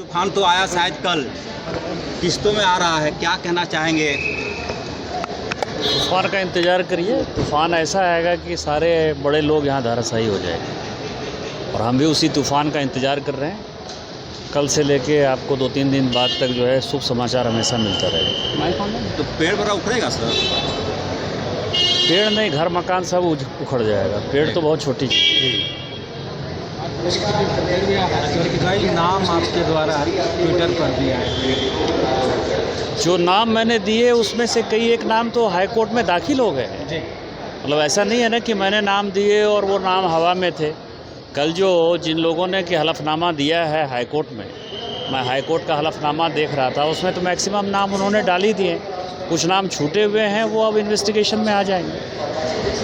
तूफान तो आया शायद कल, किस्तों में आ रहा है, क्या कहना चाहेंगे? तूफान का इंतज़ार करिए। तूफान ऐसा आएगा कि सारे बड़े लोग यहाँ धराशायी हो जाएंगे और हम भी उसी तूफान का इंतज़ार कर रहे हैं। कल से लेके आपको 2-3 दिन बाद तक जो है शुभ समाचार हमेशा मिलता रहेगा। तो पेड़ बड़ा उखड़ेगा सर? पेड़ नहीं, घर मकान सब उखड़ जाएगा। पेड़ तो बहुत छोटी चीज़ है। कई नाम आपके द्वारा ट्विटर पर दिया है, जो नाम मैंने दिए उसमें से कई एक नाम तो हाई कोर्ट में दाखिल हो गए हैं। मतलब ऐसा नहीं है ना कि मैंने नाम दिए और वो नाम हवा में थे। कल जो जिन लोगों ने कि हलफनामा दिया है हाई कोर्ट में, मैं हाई कोर्ट का हलफनामा देख रहा था, उसमें तो मैक्सिमम नाम उन्होंने डाल ही दिए। कुछ नाम छूटे हुए हैं, वो अब इन्वेस्टिगेशन में आ जाएंगे।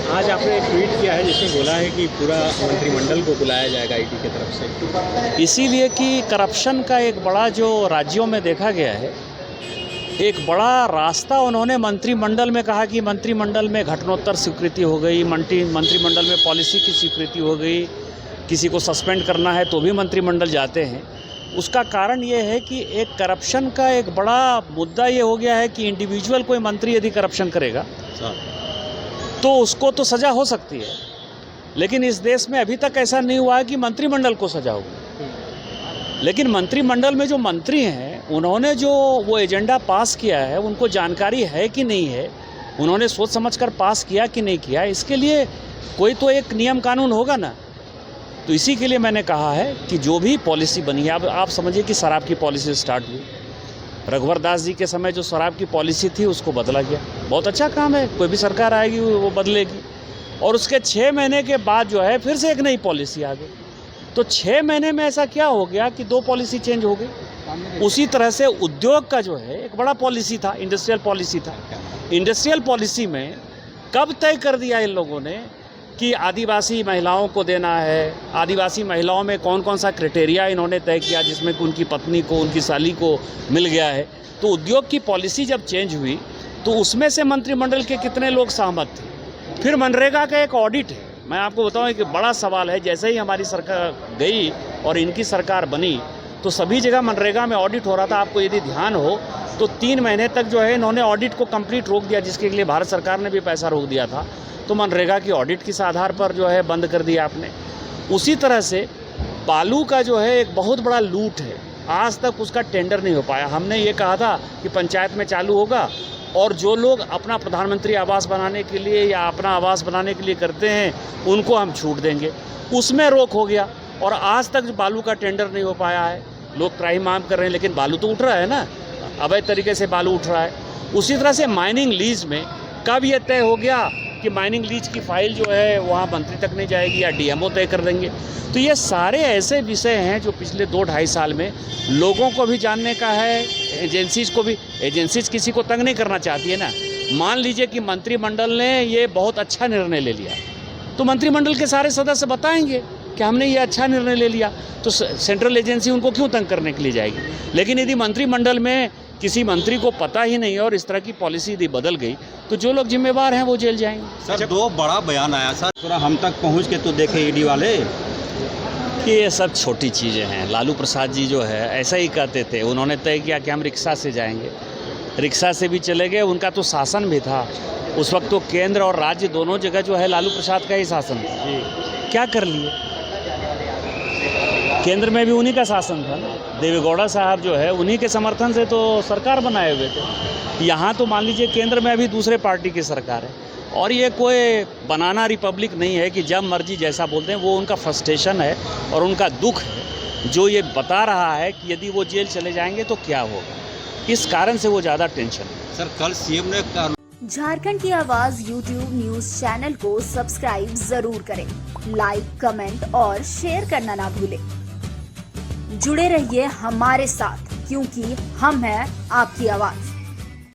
आज आपने एक ट्वीट किया है जिसमें बोला है कि पूरा मंत्रिमंडल को बुलाया जाएगा ईडी की तरफ से, इसीलिए कि करप्शन का एक बड़ा जो राज्यों में देखा गया है, एक बड़ा रास्ता उन्होंने मंत्रिमंडल में कहा कि मंत्रिमंडल में घटनोत्तर स्वीकृति हो गई, मंत्रिमंडल में पॉलिसी की स्वीकृति हो गई, किसी को सस्पेंड करना है तो भी मंत्रिमंडल जाते हैं। उसका कारण ये है कि एक करप्शन का एक बड़ा मुद्दा ये हो गया है कि इंडिविजुअल कोई मंत्री यदि करप्शन करेगा तो उसको तो सज़ा हो सकती है, लेकिन इस देश में अभी तक ऐसा नहीं हुआ है कि मंत्रिमंडल को सज़ा होगी। लेकिन मंत्रिमंडल में जो मंत्री हैं उन्होंने जो वो एजेंडा पास किया है, उनको जानकारी है कि नहीं है, उन्होंने सोच समझकर पास किया कि नहीं किया, इसके लिए कोई तो एक नियम कानून होगा ना। तो इसी के लिए मैंने कहा है कि जो भी पॉलिसी बनी है, अब आप समझिए कि शराब की पॉलिसी स्टार्ट हुई। रघुवर दास जी के समय जो शराब की पॉलिसी थी उसको बदला गया, बहुत अच्छा काम है। कोई भी सरकार आएगी वो बदलेगी। और उसके 6 महीने के बाद जो है फिर से एक नई पॉलिसी आ गई। तो 6 महीने में ऐसा क्या हो गया कि 2 पॉलिसी चेंज हो गई। उसी तरह से उद्योग का जो है एक बड़ा पॉलिसी था, इंडस्ट्रियल पॉलिसी था। इंडस्ट्रियल पॉलिसी में कब तय कर दिया इन लोगों ने कि आदिवासी महिलाओं को देना है, आदिवासी महिलाओं में कौन कौन सा क्राइटेरिया इन्होंने तय किया जिसमें कि उनकी पत्नी को, उनकी साली को मिल गया है। तो उद्योग की पॉलिसी जब चेंज हुई तो उसमें से मंत्रिमंडल के कितने लोग सहमत थे। फिर मनरेगा का एक ऑडिट है, मैं आपको बताऊं कि बड़ा सवाल है। जैसे ही हमारी सरकार गई और इनकी सरकार बनी तो सभी जगह मनरेगा में ऑडिट हो रहा था। आपको यदि ध्यान हो तो 3 महीने तक जो है इन्होंने ऑडिट को कंप्लीट रोक दिया, जिसके लिए भारत सरकार ने भी पैसा रोक दिया था। तो मनरेगा की ऑडिट किस आधार पर जो है बंद कर दिया आपने। उसी तरह से बालू का जो है एक बहुत बड़ा लूट है, आज तक उसका टेंडर नहीं हो पाया। हमने ये कहा था कि पंचायत में चालू होगा और जो लोग अपना प्रधानमंत्री आवास बनाने के लिए या अपना आवास बनाने के लिए करते हैं उनको हम छूट देंगे, उसमें रोक हो गया और आज तक बालू का टेंडर नहीं हो पाया है। लोग त्राही मांग कर रहे हैं लेकिन बालू तो उठ रहा है ना, अवैध तरीके से बालू उठ रहा है। उसी तरह से माइनिंग लीज में कब ये तय हो गया कि माइनिंग लीज की फाइल जो है वहाँ मंत्री तक नहीं जाएगी या डीएमओ तय कर देंगे। तो ये सारे ऐसे विषय हैं जो पिछले 2-2.5 साल में लोगों को भी जानने का है, एजेंसीज को भी। एजेंसीज किसी को तंग नहीं करना चाहती है ना। मान लीजिए कि मंत्रिमंडल ने ये बहुत अच्छा निर्णय ले लिया तो मंत्रिमंडल के सारे सदस्य बताएंगे कि हमने ये अच्छा निर्णय ले लिया, तो सेंट्रल एजेंसी उनको क्यों तंग करने के लिए जाएगी। लेकिन यदि मंत्रिमंडल में किसी मंत्री को पता ही नहीं और इस तरह की पॉलिसी यदि बदल गई तो जो लोग जिम्मेवार हैं वो जेल जाएंगे। सर 2 बड़ा बयान आया सर, थोड़ा हम तक पहुंच के तो देखे ईडी वाले कि ये सब छोटी चीज़ें हैं। लालू प्रसाद जी जो है ऐसा ही कहते थे, उन्होंने तय किया कि हम रिक्शा से जाएंगे, रिक्शा से भी चले गए। उनका तो शासन भी था उस वक्त, तो केंद्र और राज्य दोनों जगह जो है लालू प्रसाद का ही शासन था। क्या कर लिए, केंद्र में भी उन्हीं का शासन था ना। देवेगौड़ा साहब जो है उन्हीं के समर्थन से तो सरकार बनाए हुए थे। यहाँ तो मान लीजिए केंद्र में अभी दूसरे पार्टी की सरकार है और ये कोई बनाना रिपब्लिक नहीं है कि जब मर्जी जैसा बोलते हैं। वो उनका फ्रस्ट्रेशन है और उनका दुख है जो ये बता रहा है कि यदि वो जेल चले जाएंगे तो क्या होगा, इस कारण से वो ज़्यादा टेंशन है। सर कल सीएम ने झारखंड की आवाज यूट्यूब न्यूज चैनल को सब्सक्राइब जरूर करें, लाइक, कमेंट और शेयर करना ना भूलें। जुड़े रहिए हमारे साथ क्योंकि हम हैं आपकी आवाज।